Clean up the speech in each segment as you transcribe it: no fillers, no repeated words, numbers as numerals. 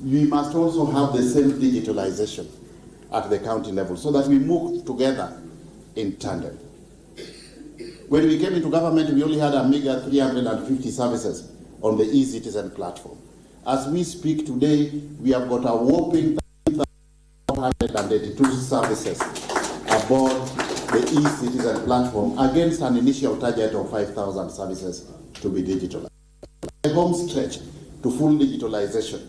we must also have the same digitalization at the county level so that we move together in tandem. When we came into government, we only had a meager 350 services on the eCitizen platform. As we speak today, we have got a whopping 182 services aboard the eCitizen platform against an initial target of 5,000 services to be digitalized. The home stretch to full digitalization.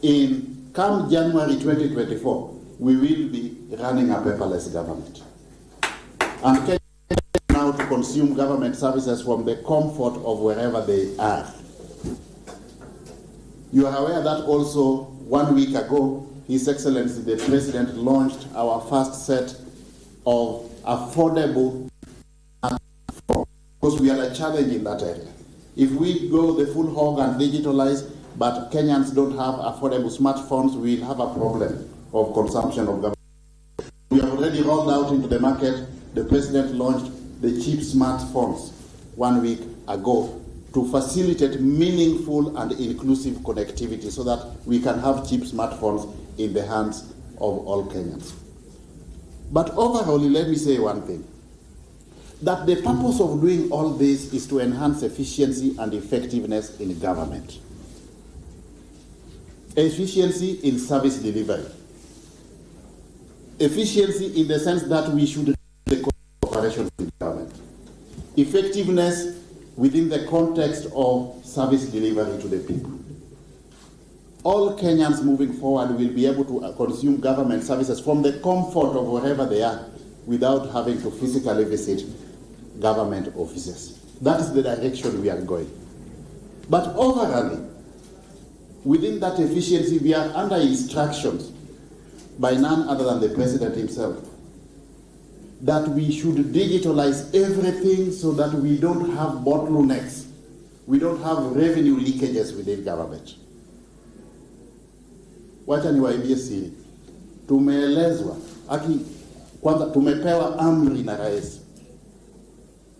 In come January 2024, we will be running a paperless government. And Kenya now to consume government services from the comfort of wherever they are. You are aware that also 1 week ago, His Excellency the President launched our first set of affordable, because we are a challenge in that area. If we go the full hog and digitalize, but Kenyans don't have affordable smartphones, we will have a problem of consumption of government. We have already rolled out into the market. The President launched the cheap smartphones 1 week ago to facilitate meaningful and inclusive connectivity so that we can have cheap smartphones in the hands of all Kenyans. But overall, let me say one thing, that the purpose of doing all this is to enhance efficiency and effectiveness in government. Efficiency in service delivery. Efficiency in the sense that we should the operations in government. Effectiveness within the context of service delivery to the people. All Kenyans moving forward will be able to consume government services from the comfort of wherever they are without having to physically visit government offices. That is the direction we are going. But overall, within that efficiency, we are under instructions by none other than the President himself that we should digitalize everything so that we don't have bottlenecks, we don't have revenue leakages within government. Wacha niwaambie siri, tumeelezwa kwanza, tumepewa amri na rais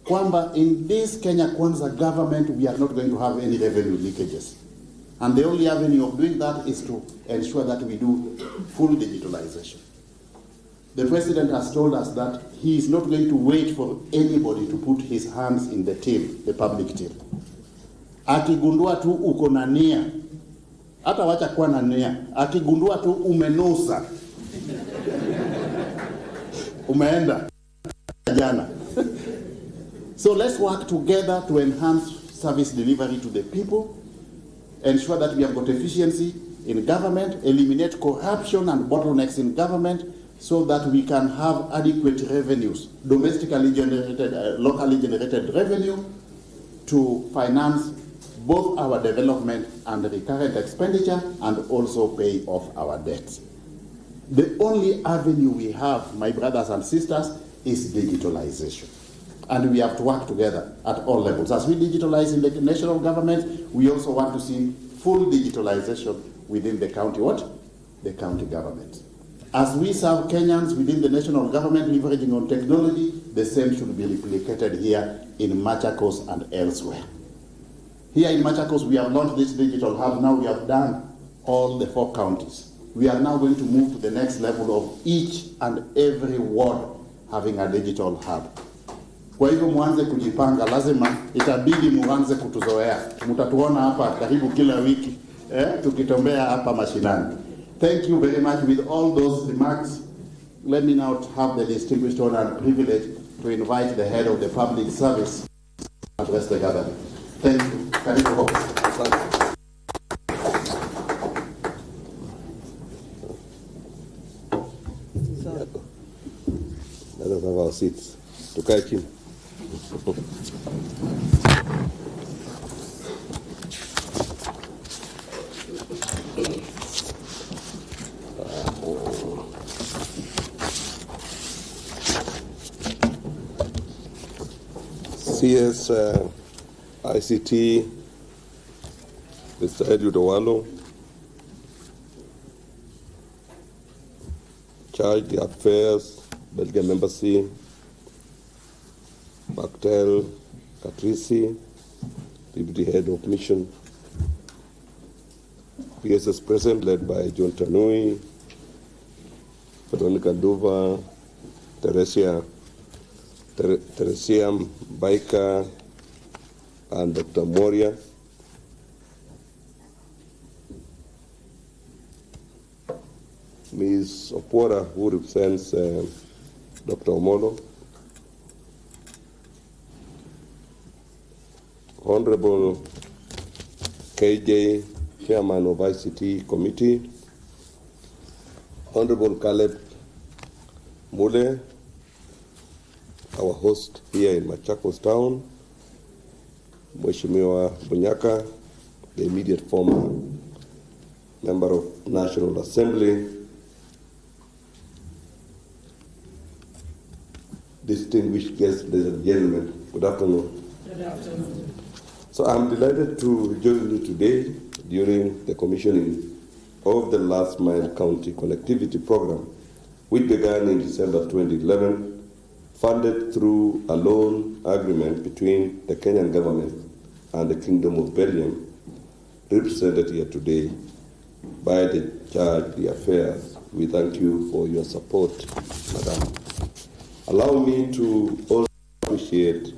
kwamba in this Kenya Kwanza government we are not going to have any revenue leakages, and the only avenue of doing that is to ensure that we do full digitalization. The President has told us that he is not going to wait for anybody to put his hands in the till, the public till. Akigundua tu uko na nia, hata wacha kuwa na nia, akigundua tu umenusa, umeenda jana. So let's work together to enhance service delivery to the people, ensure that we have got efficiency in government, eliminate corruption and bottlenecks in government, so that we can have adequate revenues, domestically generated, locally generated revenue to finance both our development and recurrent expenditure and also pay off our debts. The only avenue we have, my brothers and sisters, is digitalization. And we have to work together at all levels. As we digitalize in the national government, we also want to see full digitalization within the county, the county government. As we serve Kenyans within the national government leveraging on technology, the same should be replicated here in Machakos and elsewhere. Here in Machakos, we have launched this digital hub. Now we have done all the 4 counties. We are now going to move to the next level of each and every ward having a digital hub. Kwa hivyo muanze kujipanga, lazima itabidi muanze kutuzoea. Mutatuona hapa karibu kila wiki, tukitombea hapa mashinani. Thank you very much. With all those remarks, let me now have the distinguished honor and privilege to invite the head of the public service to address the gathering. Thank you. Karibu host. Let us have our seats. Tukae chini. CS ICT, Mr. Eliud Owalo, Charge the Affairs, Belgian Embassy, Mactel, Katrisi, Deputy Head of Mission, PSS present, led by John Tanui, Veronica Duva, Teresia Baika, and Dr. Moria. Ms. Opora, who represents Dr. Owalo. Honorable KJ, Chairman of ICT Committee. Honorable Caleb Mule, our host here in Machakos town. Mheshimiwa Bunyaka, the immediate former member of National Assembly. Distinguished guests, ladies and gentlemen, good afternoon. Good afternoon. So I'm delighted to join you today during the commissioning of the Last Mile County Connectivity Program, which began in December 2011, funded through a loan agreement between the Kenyan government and the Kingdom of Belgium, represented here today by the Charge d'Affaires. We thank you for your support, Madam. Allow me to also appreciate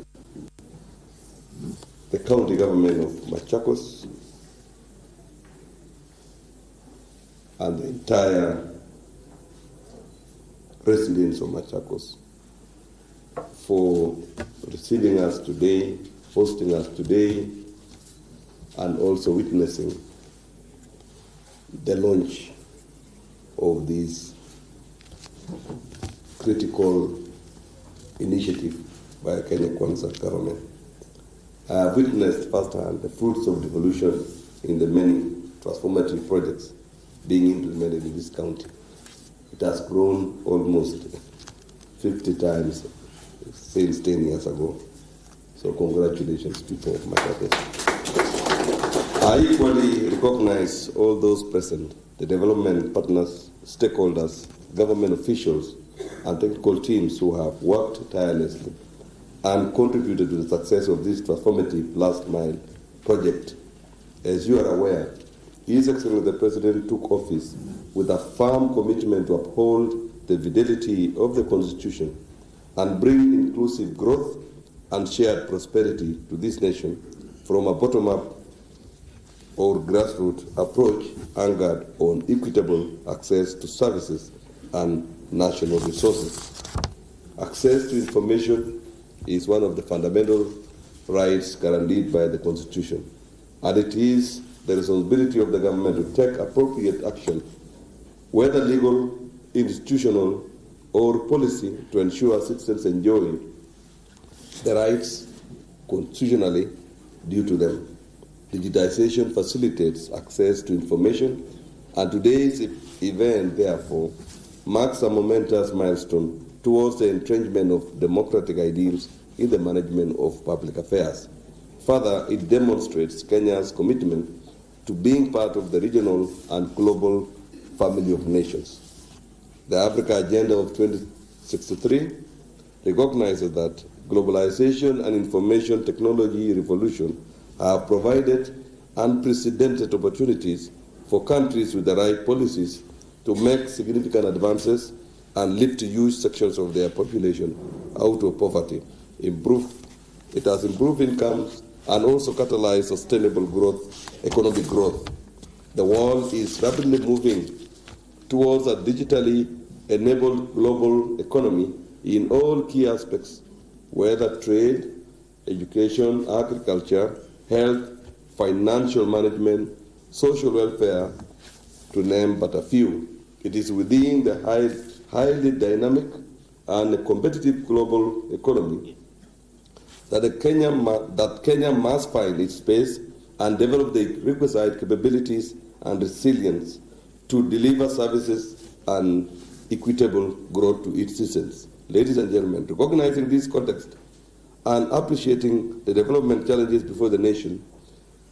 the county government of Machakos and the entire residents of Machakos for receiving us today, hosting us today, and also witnessing the launch of this critical initiative by the Kenya Kwanza government. I have witnessed firsthand the fruits of devolution in the many transformative projects being implemented in this county. It has grown almost 50 times since 10 years ago. So congratulations, people of Machakos. I equally recognize all those present, the development partners, stakeholders, government officials, and technical teams who have worked tirelessly and contributed to the success of this transformative last mile project. As you are aware, His Excellency the President took office with a firm commitment to uphold the fidelity of the Constitution and bring inclusive growth and shared prosperity to this nation from a bottom-up or grassroots approach anchored on equitable access to services and national resources. Access to information is one of the fundamental rights guaranteed by the Constitution, and it is the responsibility of the government to take appropriate action, whether legal, institutional, or policy, to ensure citizens enjoy the rights constitutionally due to them. Digitization facilitates access to information, and today's event, therefore, marks a momentous milestone towards the entrenchment of democratic ideals in the management of public affairs. Further, it demonstrates Kenya's commitment to being part of the regional and global family of nations. The Africa Agenda of 2063 recognizes that globalization and information technology revolution have provided unprecedented opportunities for countries with the right policies to make significant advances and lift huge sections of their population out of poverty. It has improved incomes and also catalyzed sustainable growth, economic growth. The world is rapidly moving towards a digitally enabled global economy in all key aspects, whether trade, education, agriculture, health, financial management, social welfare, to name but a few. It is within the highly dynamic and competitive global economy that Kenya must find its space and develop the requisite capabilities and resilience to deliver services and equitable growth to its citizens. Ladies and gentlemen, recognizing this context and appreciating the development challenges before the nation,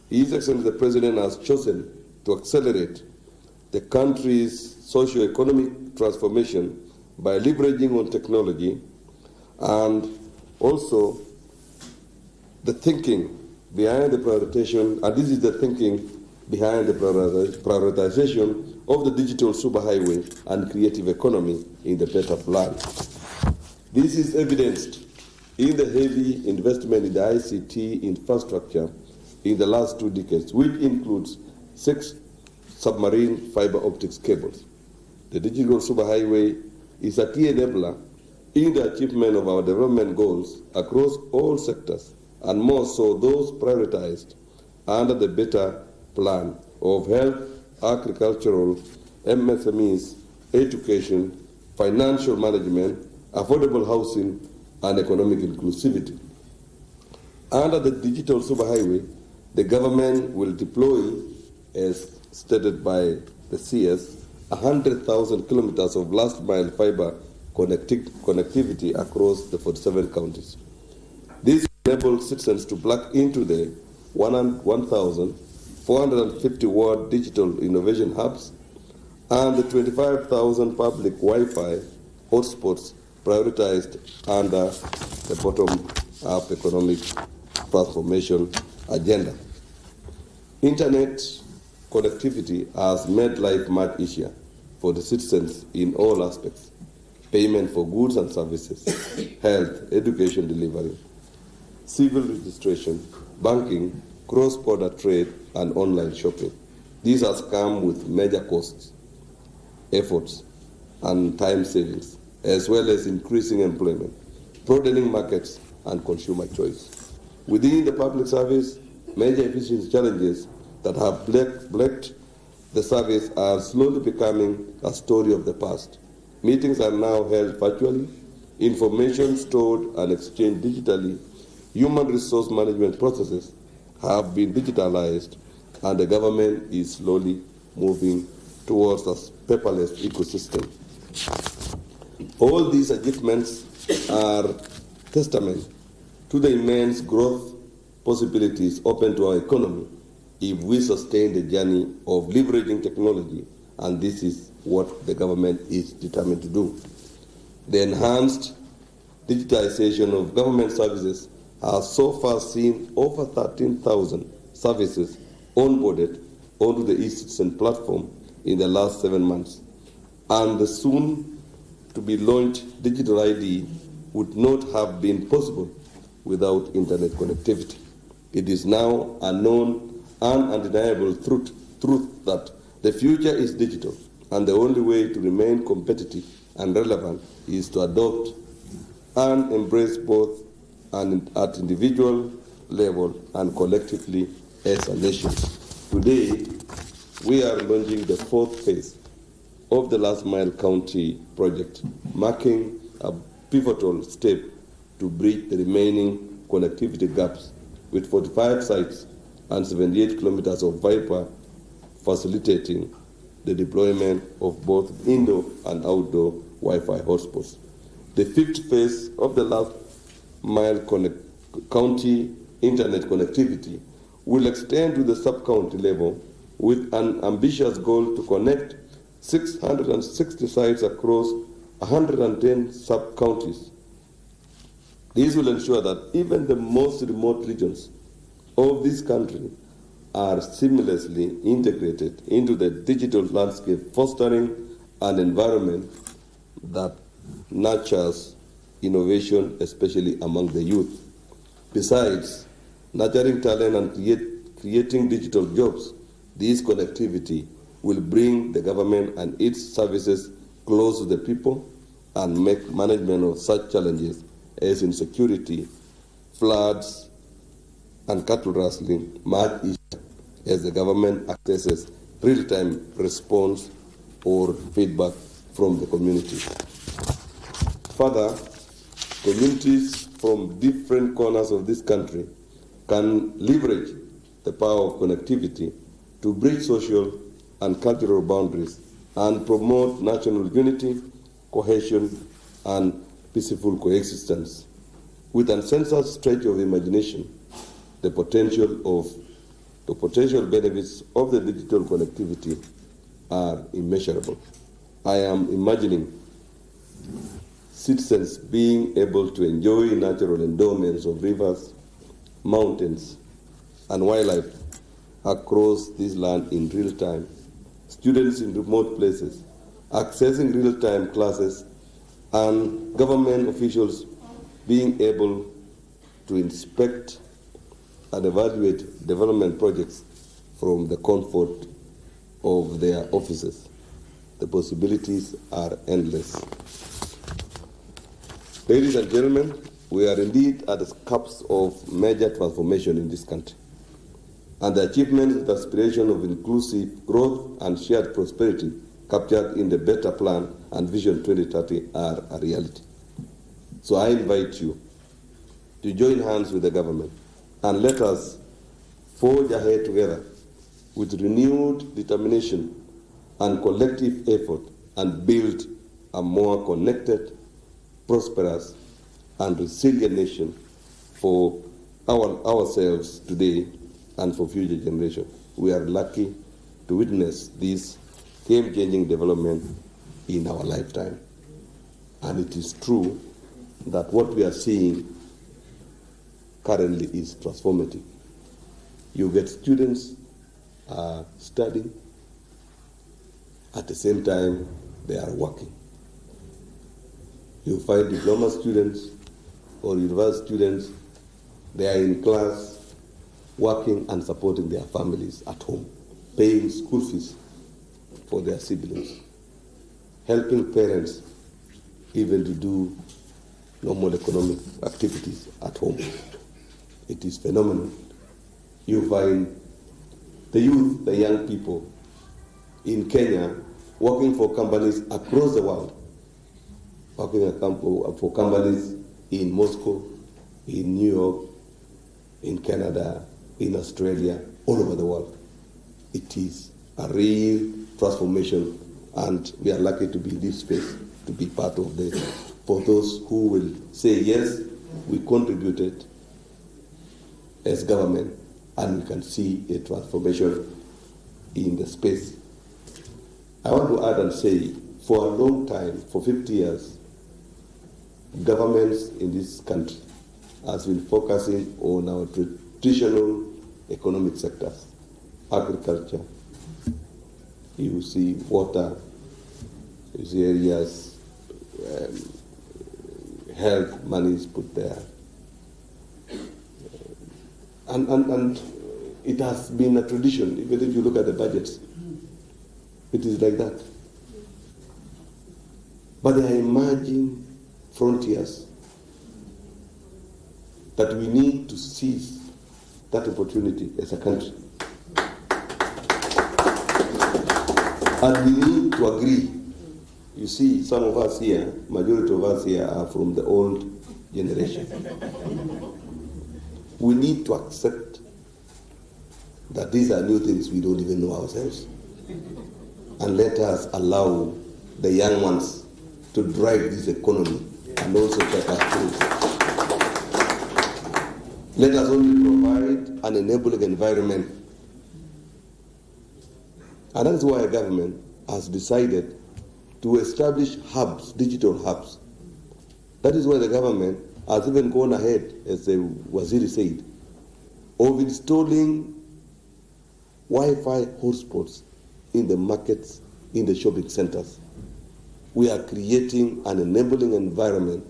His Excellency the President has chosen to accelerate the country's socio-economic transformation by leveraging on technology and also the thinking behind the prioritization, and this is the thinking behind the prioritization of the digital superhighway and creative economy in the better plan. This is evidenced in the heavy investment in the ICT infrastructure in the last 2 decades, which includes 6 submarine fiber optics cables. The digital superhighway is a key enabler in the achievement of our development goals across all sectors, and more so those prioritized under the better plan of health, agricultural, MSMEs, education, financial management, affordable housing, and economic inclusivity. Under the digital superhighway, the government will deploy, as stated by the CS, 100,000 kilometers of last-mile fiber connectivity across the 47 counties. This enables citizens to plug into the 1,450 ward digital innovation hubs and the 25,000 public Wi-Fi hotspots prioritized under the bottom-up economic transformation agenda. Internet connectivity has made life much easier for the citizens in all aspects: payment for goods and services, health, education delivery, civil registration, banking, cross-border trade, and online shopping. This has come with major costs, efforts, and time savings, as well as increasing employment, broadening markets, and consumer choice. Within the public service, major efficiency challenges that have plagued the service are slowly becoming a story of the past. Meetings are now held virtually, information stored and exchanged digitally, human resource management processes have been digitalized, and the government is slowly moving towards a paperless ecosystem. All these achievements are testament to the immense growth possibilities open to our economy if we sustain the journey of leveraging technology, and this is what the government is determined to do. The enhanced digitization of government services has so far seen over 13,000 services onboarded onto the eCitizen platform in the last 7 months, and the soon-to-be-launched digital ID would not have been possible without internet connectivity. It is now a known and undeniable truth that the future is digital, and the only way to remain competitive and relevant is to adopt and embrace both at individual level and collectively as a nation. Today, we are launching the 4th phase of the Last Mile County project, marking a pivotal step to bridge the remaining connectivity gaps with 45 sites and 78 kilometers of fiber, facilitating the deployment of both indoor and outdoor Wi-Fi hotspots. The 5th phase of the Last Mile County internet connectivity will extend to the sub-county level with an ambitious goal to connect 660 sites across 110 sub-counties. This will ensure that even the most remote regions of this country are seamlessly integrated into the digital landscape, fostering an environment that nurtures innovation, especially among the youth. Besides nurturing talent and creating digital jobs, this connectivity will bring the government and its services close to the people and make management of such challenges as insecurity, floods, and cattle rustling much easier as the government accesses real-time response or feedback from the community. Further, communities from different corners of this country can leverage the power of connectivity to bridge social and cultural boundaries and promote national unity, cohesion, and peaceful coexistence. With uncensored stretch of imagination, the potential benefits of the digital connectivity are immeasurable. I am imagining citizens being able to enjoy natural endowments of rivers, mountains, and wildlife across this land in real time, students in remote places accessing real-time classes, and government officials being able to inspect and evaluate development projects from the comfort of their offices. The possibilities are endless. Ladies and gentlemen, we are indeed at the cusp of major transformation in this country, and the achievements and aspiration of inclusive growth and shared prosperity captured in the Better Plan and Vision 2030 are a reality. So I invite you to join hands with the government and let us forge ahead together with renewed determination and collective effort and build a more connected, prosperous, and resilient nation for ourselves today and for future generations. We are lucky to witness this game-changing development in our lifetime. And it is true that what we are seeing currently is transformative. You get students studying, at the same time they are working. You find diploma students or university students, they are in class working and supporting their families at home, paying school fees for their siblings, helping parents even to do normal economic activities at home. It is phenomenal. You find the youth, the young people in Kenya working for companies across the world, working for companies in Moscow, in New York, in Canada, in Australia, all over the world. It is a real transformation, and we are lucky to be in this space, to be part of this. For those who will say, yes, we contributed as government, and we can see a transformation in the space. I want to add and say, for a long time, for 50 years, governments in this country has been focusing on our traditional economic sectors, agriculture, you see water, you see areas, health money is put there. And it has been a tradition, even if you look at the budgets, it is like that. But there are emerging frontiers that we need to seize that opportunity as a country. And we need to agree. You see, some of us here, majority of us here are from the old generation. We need to accept that these are new things we don't even know ourselves. And let us allow the young ones to drive this economy and also take us through. Let us only provide an enabling environment. And that's why a government has decided to establish hubs, digital hubs. That is why the government has even gone ahead, as the Waziri said, of installing Wi-Fi hotspots in the markets, in the shopping centers. We are creating an enabling environment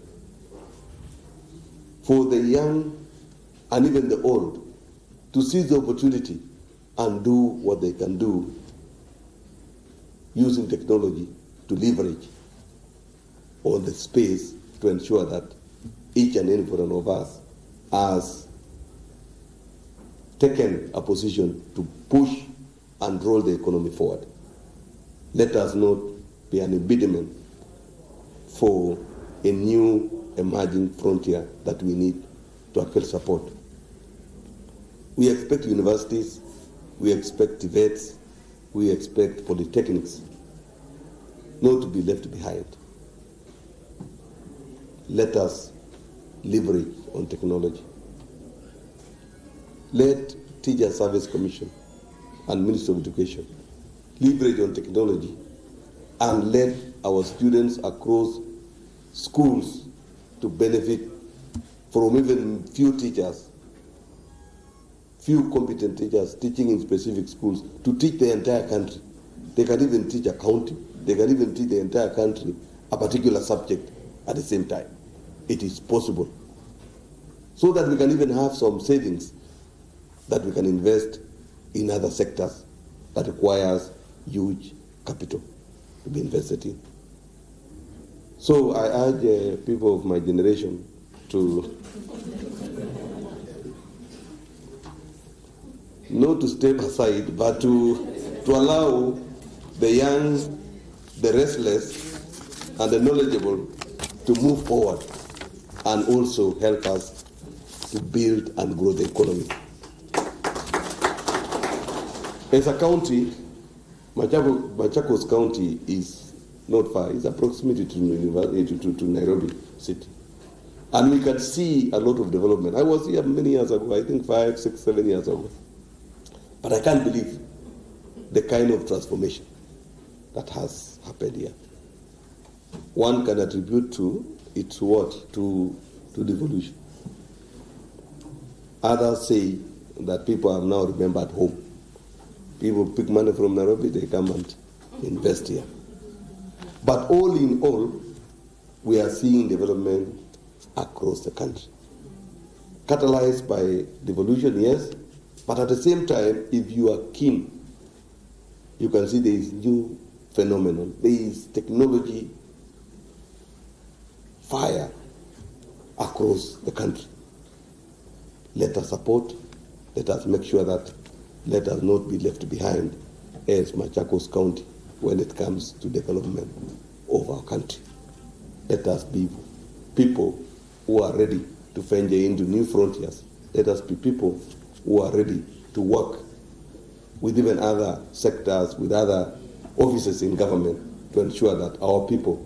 for the young and even the old to seize the opportunity and do what they can do using technology to leverage on the space to ensure that each and every one of us has taken a position to push and roll the economy forward. Let us not be an impediment for a new emerging frontier that we need to actually support. We expect universities, we expect TVETs, we expect polytechnics not to be left behind. Let us leverage on technology. Let Teacher Service Commission and Ministry of Education leverage on technology, and let our students across schools to benefit from even few teachers, few competent teachers teaching in specific schools to teach the entire country. They can even teach a county. They can even teach the entire country a particular subject at the same time. It is possible. So that we can even have some savings that we can invest in other sectors that requires huge capital to be invested in. So I urge people of my generation to not to step aside, but to allow the young, the restless, and the knowledgeable to move forward and also help us to build and grow the economy. As a county, Machakos County is not far. It's approximately to Nairobi City. And we can see a lot of development. I was here many years ago, I think 5, 6, 7 years ago. But I can't believe the kind of transformation that has happened here. One can attribute to its what? To devolution. Others say that people have now remembered home. People pick money from Nairobi, they come and invest here. But all in all, we are seeing development across the country. Catalyzed by devolution, yes, but at the same time, if you are keen, you can see there is new phenomenon. There is technology fire across the country. Let us support, let us make sure that let us not be left behind as Machakos County when it comes to development of our country. Let us be people who are ready to venture into new frontiers. Let us be people who are ready to work with even other sectors, with other offices in government to ensure that our people,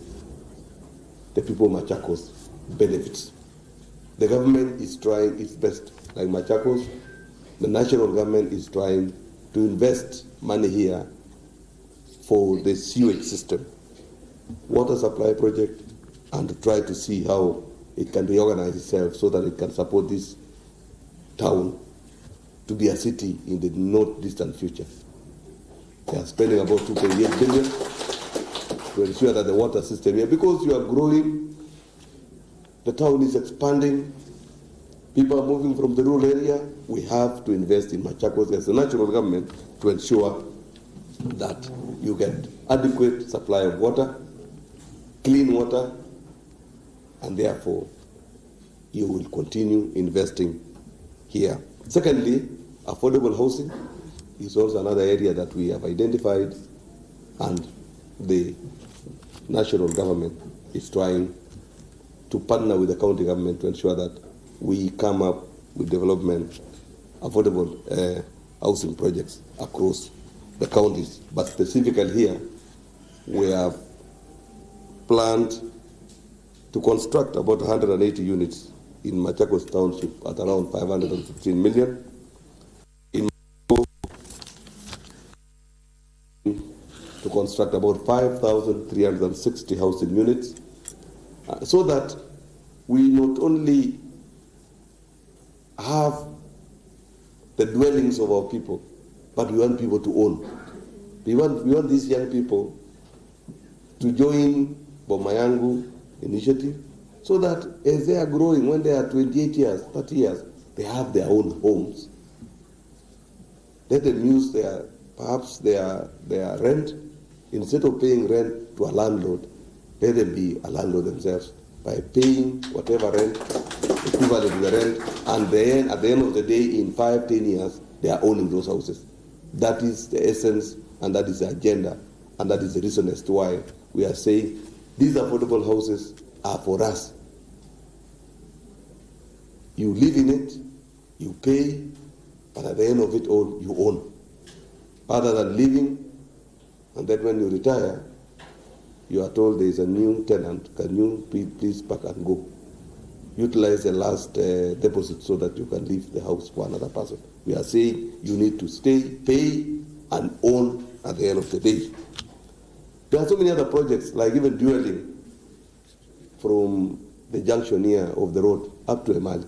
the people of Machakos, benefits. The government is trying its best. Like Machakos, the national government is trying to invest money here for the sewage system, water supply project, and to try to see how it can reorganize itself so that it can support this town to be a city in the not distant future. They are spending about 2.8 billion to ensure that the water system here, because you are growing, the town is expanding, people are moving from the rural area, we have to invest in Machakos as a national government to ensure that you get adequate supply of water, clean water, and therefore you will continue investing here. Secondly, affordable housing is also another area that we have identified, and the national government is trying to partner with the county government to ensure that we come up with development, affordable housing projects across the counties. But specifically here, we have planned to construct about 180 units in Machakos Township at around 515 million. In to construct about 5,360 housing units, so that we not only have the dwellings of our people, but we want people to own. We want these young people to join Bomayangu initiative, so that as they are growing, when they are 28 years, 30 years, they have their own homes. Let them use perhaps their rent. Instead of paying rent to a landlord, let them be a landlord themselves by paying whatever rent, equivalent to the rent, and then at the end of the day, in 5-10 years, they are owning those houses. That is the essence, and that is the agenda, and that is the reason as to why we are saying these affordable houses are for us. You live in it, you pay, but at the end of it all, you own. Rather than living, and then when you retire, you are told there is a new tenant. Can you please pack and go? Utilize the last deposit so that you can leave the house for another person. We are saying you need to stay, pay, and own at the end of the day. There are so many other projects, like even dwelling from the junction here of the road up to Emali.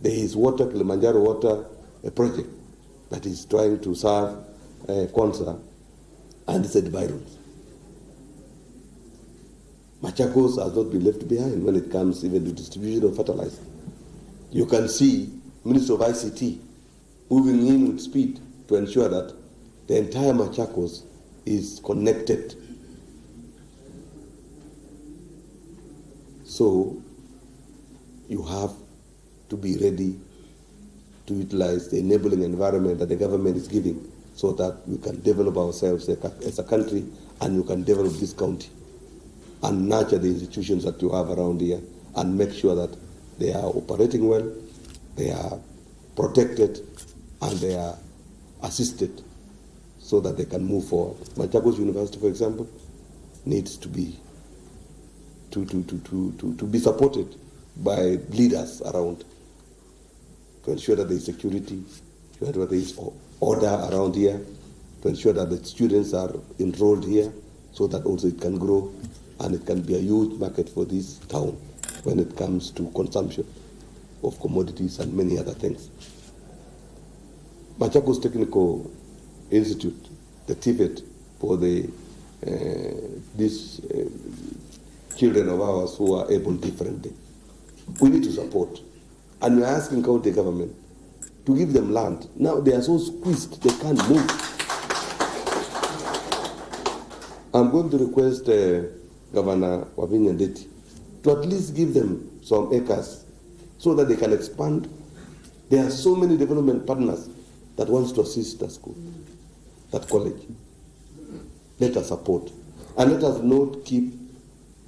There is water, Kilimanjaro water, a project that is trying to serve Kwanza and said virus. Machakos has not been left behind when it comes even to distribution of fertilizer. You can see Minister of ICT moving in with speed to ensure that the entire Machakos is connected. So you have to be ready to utilize the enabling environment that the government is giving so that we can develop ourselves as a country and you can develop this county and nurture the institutions that you have around here and make sure that they are operating well, they are protected, and they are assisted so that they can move forward. Machakos University, for example, needs to be supported by leaders around to ensure that there is security, to ensure that there is order around here, to ensure that the students are enrolled here so that also it can grow and it can be a huge market for this town when it comes to consumption of commodities and many other things. Machakos Technical Institute, the TVET, for these children of ours who are able differently, we need to support. And we're asking county government to give them land. Now they are so squeezed, they can't move. I'm going to request Governor Wavinya Ndeti to at least give them some acres so that they can expand. There are so many development partners that wants to assist the school, that college. Let us support. And let us not keep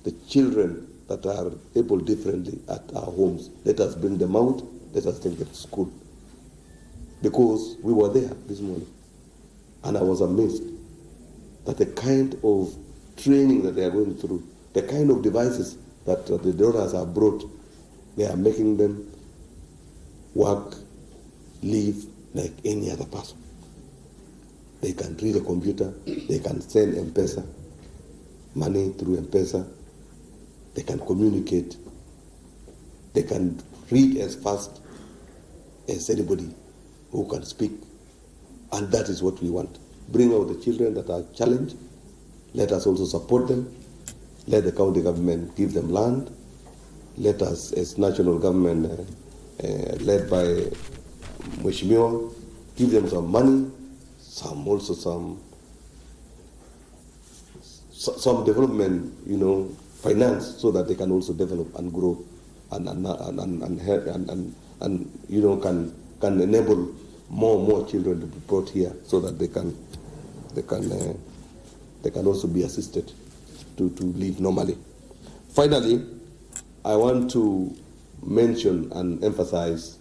the children that are able differently at our homes. Let us bring them out. Let us take them to school. Because we were there this morning. And I was amazed that the kind of training that they are going through, the kind of devices that the daughters have brought, they are making them work, live like any other person. They can read a computer, they can send M-Pesa, money through M-Pesa, they can communicate, they can read as fast as anybody who can speak. And that is what we want. Bring out the children that are challenged. Let us also support them. Let the county government give them land. Let us, as national government, led by Mheshimiwa, give them some money, some development, finance, so that they can also develop and grow and can enable more children to be brought here so that they can also be assisted to live normally. Finally, I want to mention and emphasize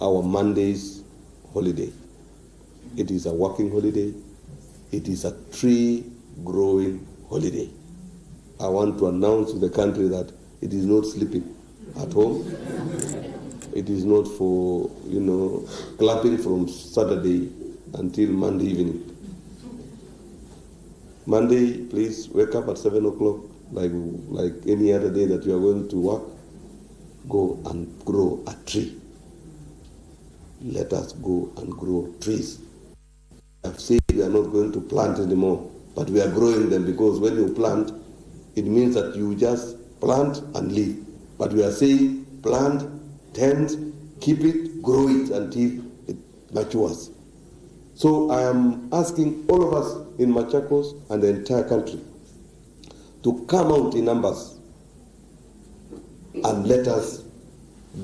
our Monday's holiday. It is a working holiday. It is a tree growing holiday. I want to announce to the country that it is not sleeping at home. It is not for, clapping from Saturday until Monday evening. Monday, please wake up at 7 o'clock, like any other day that you are going to work. Go and grow a tree. Let us go and grow trees. I've said we are not going to plant anymore, but we are growing them, because when you plant, it means that you just plant and leave. But we are saying plant, tend, keep it, grow it until it matures. So I am asking all of us in Machakos and the entire country to come out in numbers and let us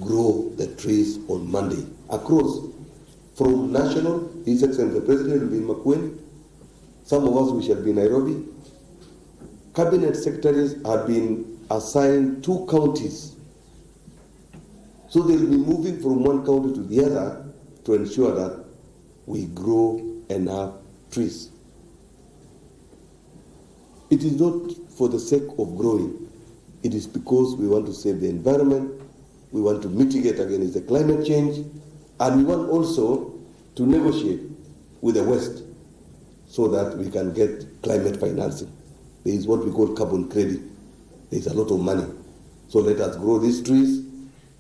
grow the trees on Monday. Across, from national, His Excellency the President will be in Makueni. Some of us, we shall be in Nairobi. Cabinet secretaries have been assigned 2 counties. So they'll be moving from one county to the other to ensure that we grow enough trees. It is not for the sake of growing. It is because we want to save the environment, we want to mitigate against the climate change, and we want also to negotiate with the West so that we can get climate financing. There is what we call carbon credit. There is a lot of money. So let us grow these trees.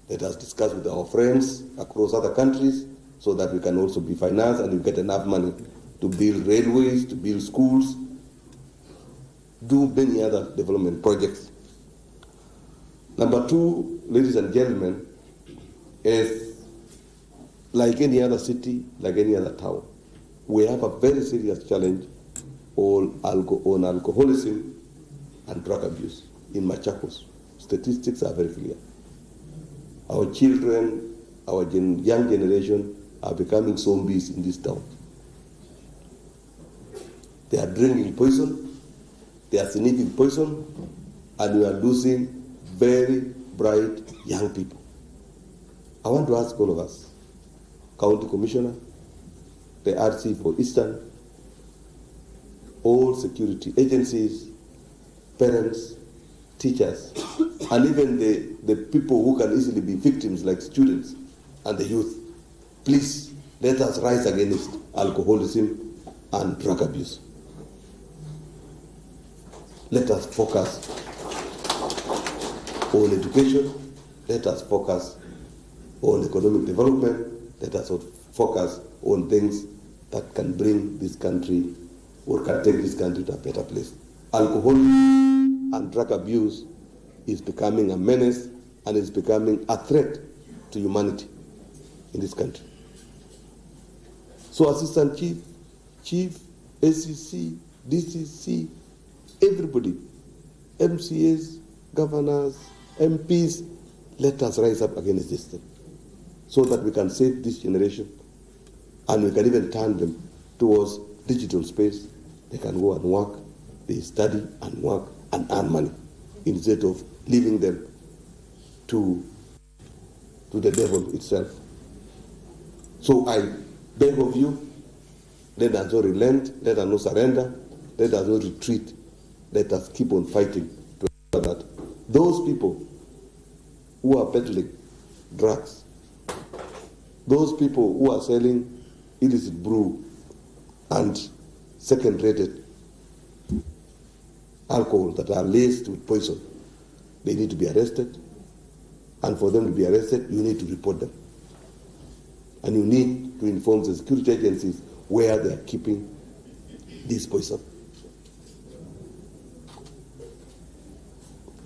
Let us discuss with our friends across other countries so that we can also be financed and we get enough money to build railways, to build schools, do many other development projects. Number two, ladies and gentlemen, is like any other city, like any other town, we have a very serious challenge on alcoholism and drug abuse in Machakos. Statistics are very clear. Our children, our young generation are becoming zombies in this town. They are drinking poison, they are sniffing poison, and we are losing very bright young people. I want to ask all of us, County Commissioner, the RC for Eastern, all security agencies, parents, teachers, and even the people who can easily be victims like students and the youth, please let us rise against alcoholism and drug abuse. Let us focus on education, let us focus on economic development, let us focus on things that can bring this country or can take this country to a better place. Alcohol and drug abuse is becoming a menace and is becoming a threat to humanity in this country. So Assistant Chief, ACC, DCC, everybody, MCAs, governors, MPs, let us rise up against this thing so that we can save this generation and we can even turn them towards digital space. They can go and work, they study and work and earn money instead of leaving them to the devil itself. So I beg of you, let us not relent, let us not surrender, let us not retreat, let us keep on fighting to ensure that those people who are peddling drugs, those people who are selling illicit brew and second-rated alcohol that are laced with poison, they need to be arrested. And for them to be arrested, you need to report them. And you need to inform the security agencies where they are keeping this poison.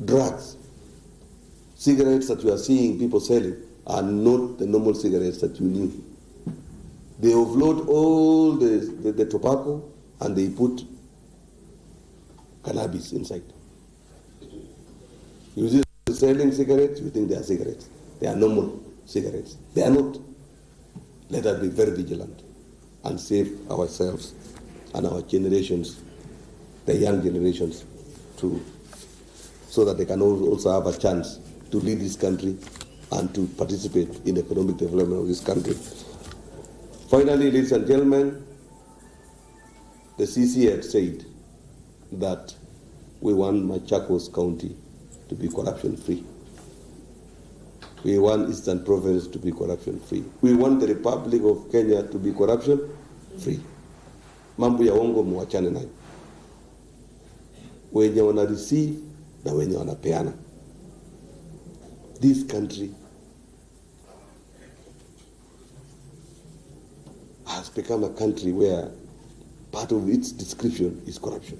Drugs, cigarettes that you are seeing people selling are not the normal cigarettes that you knew. They offload all the tobacco and they put cannabis inside. You see selling cigarettes, you think they are cigarettes. They are normal cigarettes. They are not. Let us be very vigilant and save ourselves and our generations, the young generations, too, so that they can also have a chance to lead this country and to participate in economic development of this country. Finally, ladies and gentlemen, the CC had said that we want Machakos County to be corruption-free. We want Eastern Province to be corruption-free. We want the Republic of Kenya to be corruption-free. Mambo ya uongo muachane nayo. Wenye wana receive na wenye wanapeana. This country has become a country where part of its description is corruption.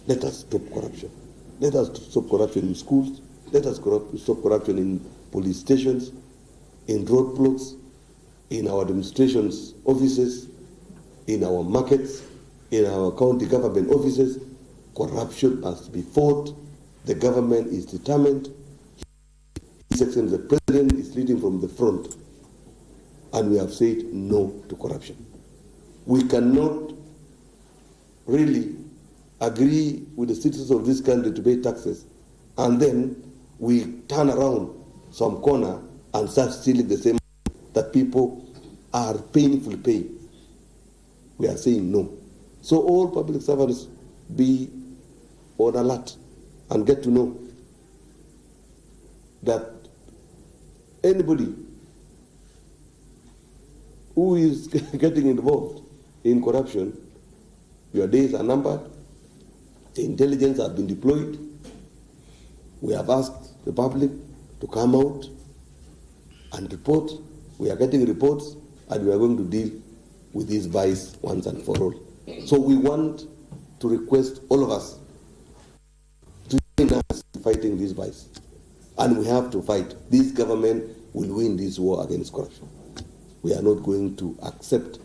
Let us stop corruption. Let us stop corruption in schools. Let us stop corruption in police stations, in roadblocks, in our administration's offices, in our markets, in our county government offices. Corruption must be fought. The government is determined. His Excellency the President is leading from the front. And we have said no to corruption. We cannot really agree with the citizens of this country to pay taxes, and then we turn around some corner and start stealing the same that people are painfully paying. We are saying no. So all public servants be on alert and get to know that anybody who is getting involved in corruption, your days are numbered. The intelligence have been deployed. We have asked the public to come out and report. We are getting reports and we are going to deal with this vice once and for all. So we want to request all of us to join us in fighting this vice. And we have to fight. This government will win this war against corruption. We are not going to accept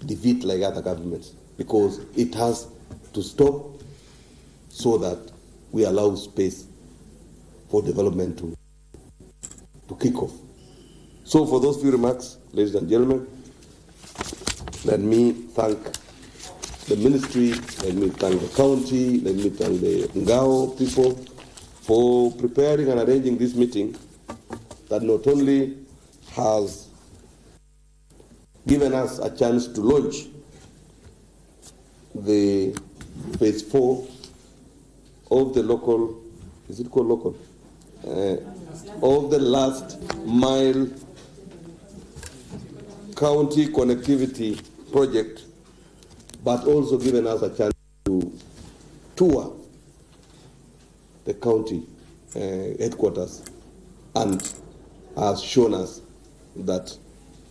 defeat like other governments, because it has to stop so that we allow space for development to kick off. So for those few remarks, ladies and gentlemen, let me thank the ministry, let me thank the county, let me thank the Ngao people for preparing and arranging this meeting that not only has given us a chance to launch the phase 4 of the local, is it called local? Of the last mile county connectivity project, but also given us a chance to tour the county headquarters, and has shown us that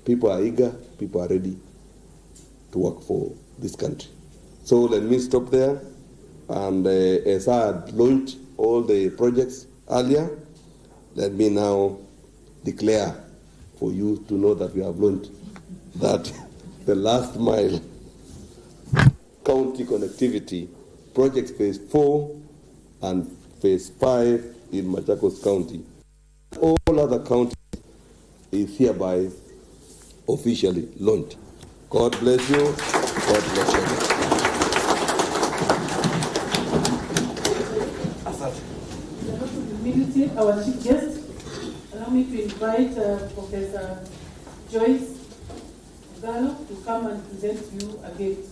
people are eager, people are ready to work for this country. So let me stop there, and as I had launched all the projects earlier, let me now declare for you to know that we have launched that the last mile county connectivity project phase 4 and phase 5 in Machakos County. All other counties is hereby officially launched. God bless you. God bless you. Our chief guest, allow me to invite Professor Joyce Owalo to come and present you a gift.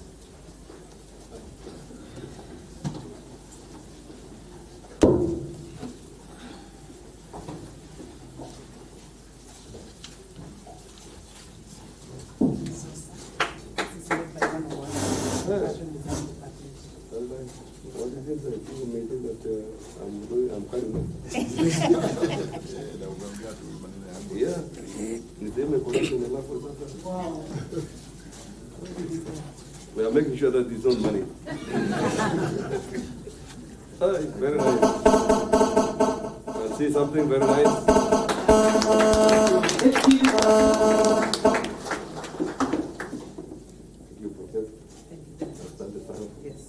What is it that you mentioned that I'm carrying? Yeah. Wow. We are making sure that it's not money. Oh, very nice. I see something very nice. Let's give You protect. Asante sana. Yes.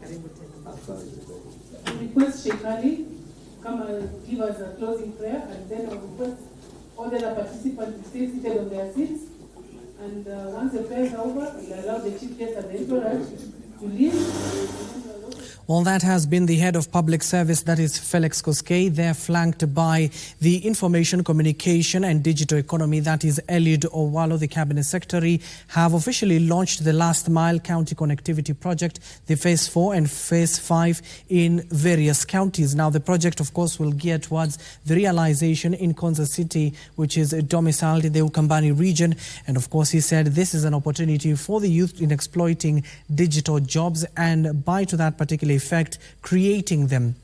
Thank you. Asante. I request Sheikh Ali to come and give us a closing prayer, and then I request all the other participants to stay seated on their seats. And once the prayer is over, we'll allow the chief guest and the entourage to leave. Well, that has been the head of public service, that is Felix Koskei. They're flanked by the information, communication and digital economy, that is Eliud Owalo, the cabinet secretary, have officially launched the last mile county connectivity project, the phase 4 and phase 5 in various counties. Now, the project, of course, will gear towards the realization in Konza City, which is domiciled in the Ukambani region. And of course, he said this is an opportunity for the youth in exploiting digital jobs, and by to that particular effect, creating them,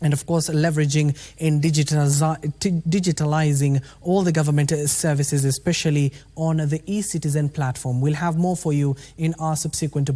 and of course leveraging in digitalizing all the government services, especially on the e-citizen platform. We'll have more for you in our subsequent